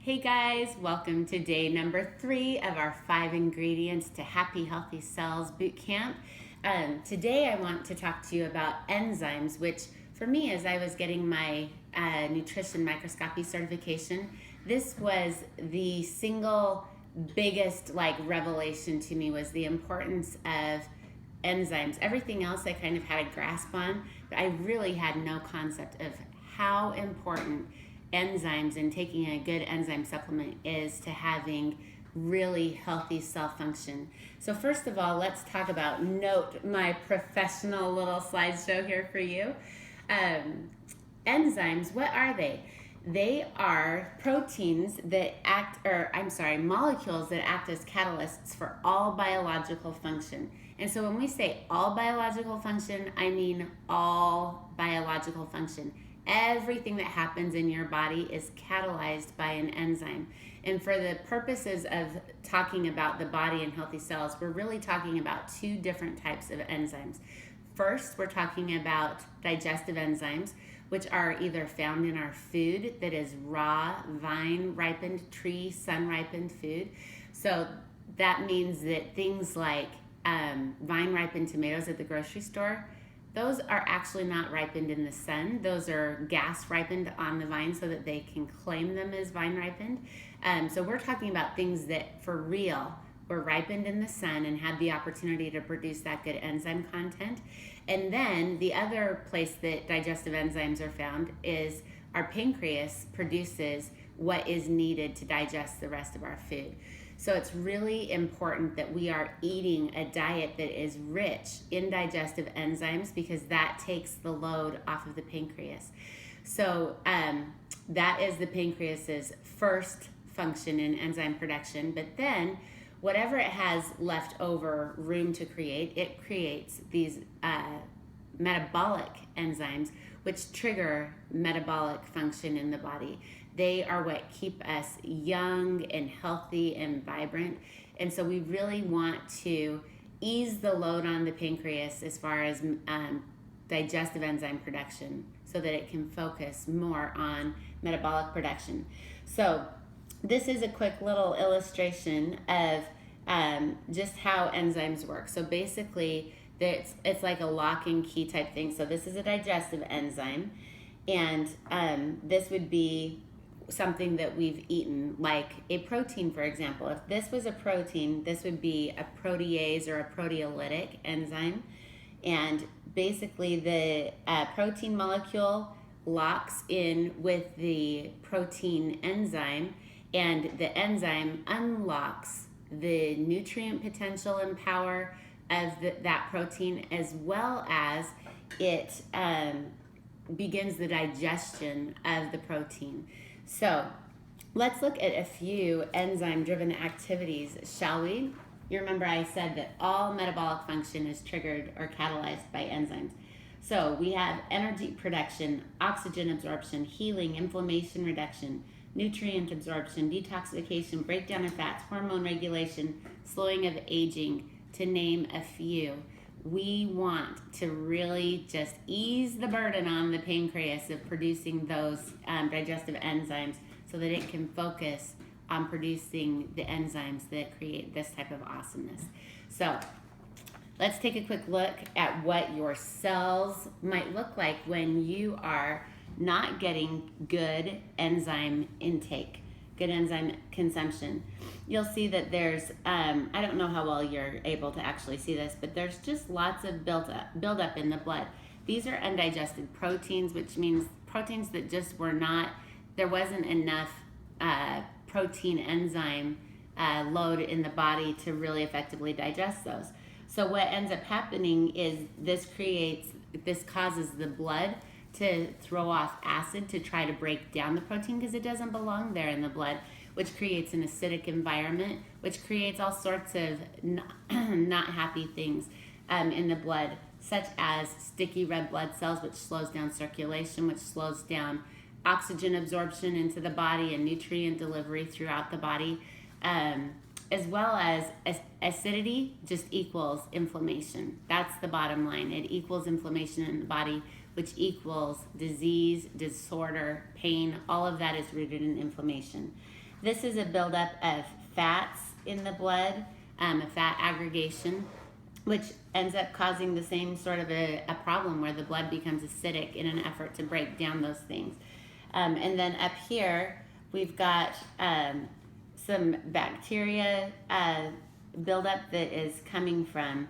Hey guys, welcome to day number 3 of our 5 ingredients to happy healthy cells boot camp. Today I want to talk to you about enzymes, which for me, as I was getting my nutrition microscopy certification, this was the single biggest revelation to me, was the importance of enzymes. Everything else I kind of had a grasp on, but I really had no concept of how important enzymes and taking a good enzyme supplement is to having really healthy cell function. So first of all, let's talk about, note my professional little slideshow here for you. Enzymes, what are they? They are proteins that molecules that act as catalysts for all biological function. And so when we say all biological function, I mean all biological function. Everything that happens in your body is catalyzed by an enzyme. And for the purposes of talking about the body and healthy cells, we're really talking about 2 different types of enzymes. First, we're talking about digestive enzymes, which are either found in our food that is raw, vine-ripened, tree, sun-ripened food. So that means that things like vine-ripened tomatoes at the grocery store, those are actually not ripened in the sun. Those are gas ripened on the vine so that they can claim them as vine ripened. So we're talking about things that for real were ripened in the sun and had the opportunity to produce that good enzyme content. And then the other place that digestive enzymes are found is our pancreas produces what is needed to digest the rest of our food. So it's really important that we are eating a diet that is rich in digestive enzymes, because that takes the load off of the pancreas. So that is the pancreas's first function in enzyme production. But then whatever it has left over room to create, it creates these metabolic enzymes, which trigger metabolic function in the body. They are what keep us young and healthy and vibrant. And so we really want to ease the load on the pancreas as far as digestive enzyme production, so that it can focus more on metabolic production. So this is a quick little illustration of just how enzymes work. So basically, it's like a lock and key type thing. So this is a digestive enzyme, and this would be something that we've eaten, like a protein, for example. If this was a protein, this would be a protease or a proteolytic enzyme. And basically the protein molecule locks in with the protein enzyme, and the enzyme unlocks the nutrient potential and power of that protein, as well as it begins the digestion of the protein. So let's look at a few enzyme-driven activities, shall we? You remember I said that all metabolic function is triggered or catalyzed by enzymes. So we have energy production, oxygen absorption, healing, inflammation reduction, nutrient absorption, detoxification, breakdown of fats, hormone regulation, slowing of aging, to name a few. We want to really just ease the burden on the pancreas of producing those digestive enzymes, so that it can focus on producing the enzymes that create this type of awesomeness. So let's take a quick look at what your cells might look like when you are not getting good enzyme intake, good enzyme consumption. You'll see that there's, I don't know how well you're able to actually see this, but there's just lots of buildup in the blood. These are undigested proteins, which means proteins that just there wasn't enough protein enzyme load in the body to really effectively digest those. So what ends up happening is this causes the blood to throw off acid to try to break down the protein, because it doesn't belong there in the blood, which creates an acidic environment, which creates all sorts of not happy things in the blood, such as sticky red blood cells, which slows down circulation, which slows down oxygen absorption into the body and nutrient delivery throughout the body, as well as acidity just equals inflammation. That's the bottom line. It equals inflammation in the body, which equals disease, disorder, pain. All of that is rooted in inflammation. This is a buildup of fats in the blood, a fat aggregation, which ends up causing the same sort of a problem where the blood becomes acidic in an effort to break down those things. And then up here, we've got some bacteria buildup that is coming from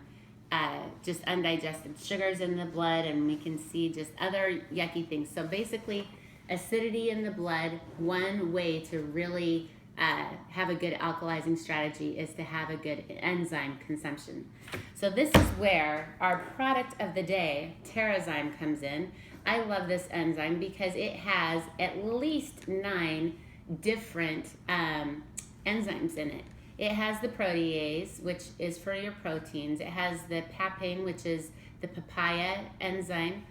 just undigested sugars in the blood, and we can see just other yucky things. So basically, acidity in the blood, one way to really have a good alkalizing strategy is to have a good enzyme consumption. So this is where our product of the day, Terrazyme, comes in. I love this enzyme because it has at least 9 different enzymes in it. It has the protease, which is for your proteins. It has the papain, which is the papaya enzyme.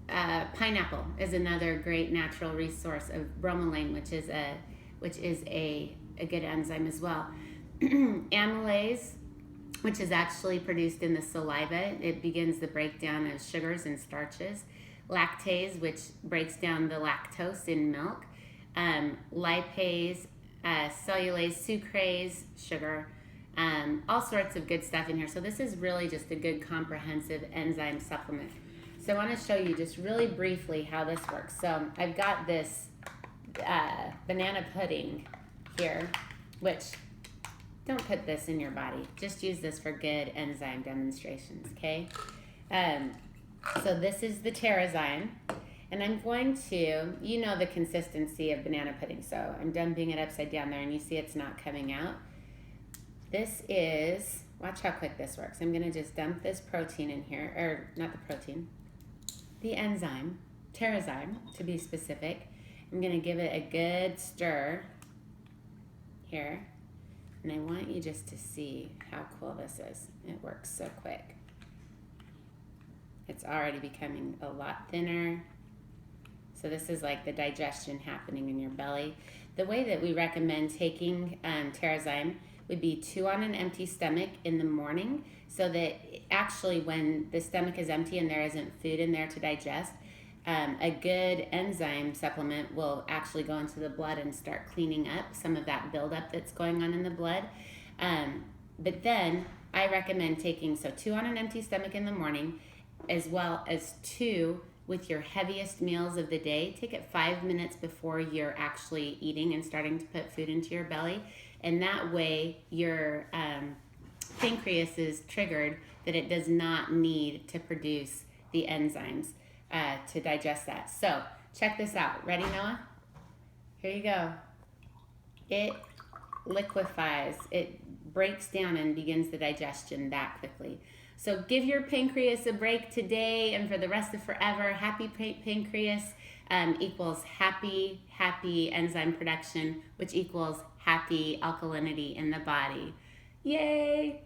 Pineapple is another great natural resource of bromelain, which is a good enzyme as well. Amylase, which is actually produced in the saliva. It begins the breakdown of sugars and starches. Lactase, which breaks down the lactose in milk. Lipase, cellulase, sucrase, sugar, all sorts of good stuff in here. So this is really just a good comprehensive enzyme supplement. So I want to show you just really briefly how this works. So I've got this banana pudding here, which don't put this in your body. Just use this for good enzyme demonstrations, okay? So this is the Terrazyme. And I'm going to, you know the consistency of banana pudding, so I'm dumping it upside down there, and you see it's not coming out. This is, watch how quick this works. I'm going to just dump this protein in here, or not the protein, the enzyme, Terrazyme to be specific. I'm going to give it a good stir here, and I want you just to see how cool this is. It works so quick. It's already becoming a lot thinner. So this is like the digestion happening in your belly. The way that we recommend taking Terrazyme would be 2 on an empty stomach in the morning, so that actually when the stomach is empty and there isn't food in there to digest, a good enzyme supplement will actually go into the blood and start cleaning up some of that buildup that's going on in the blood. But then I recommend taking, so 2 on an empty stomach in the morning, as well as 2 with your heaviest meals of the day. Take it 5 minutes before you're actually eating and starting to put food into your belly. And that way your pancreas is triggered that it does not need to produce the enzymes to digest that. So check this out. Ready, Noah? Here you go. It liquefies. It breaks down and begins the digestion that quickly. So give your pancreas a break today and for the rest of forever. Happy pancreas equals happy enzyme production, which equals happy alkalinity in the body. Yay!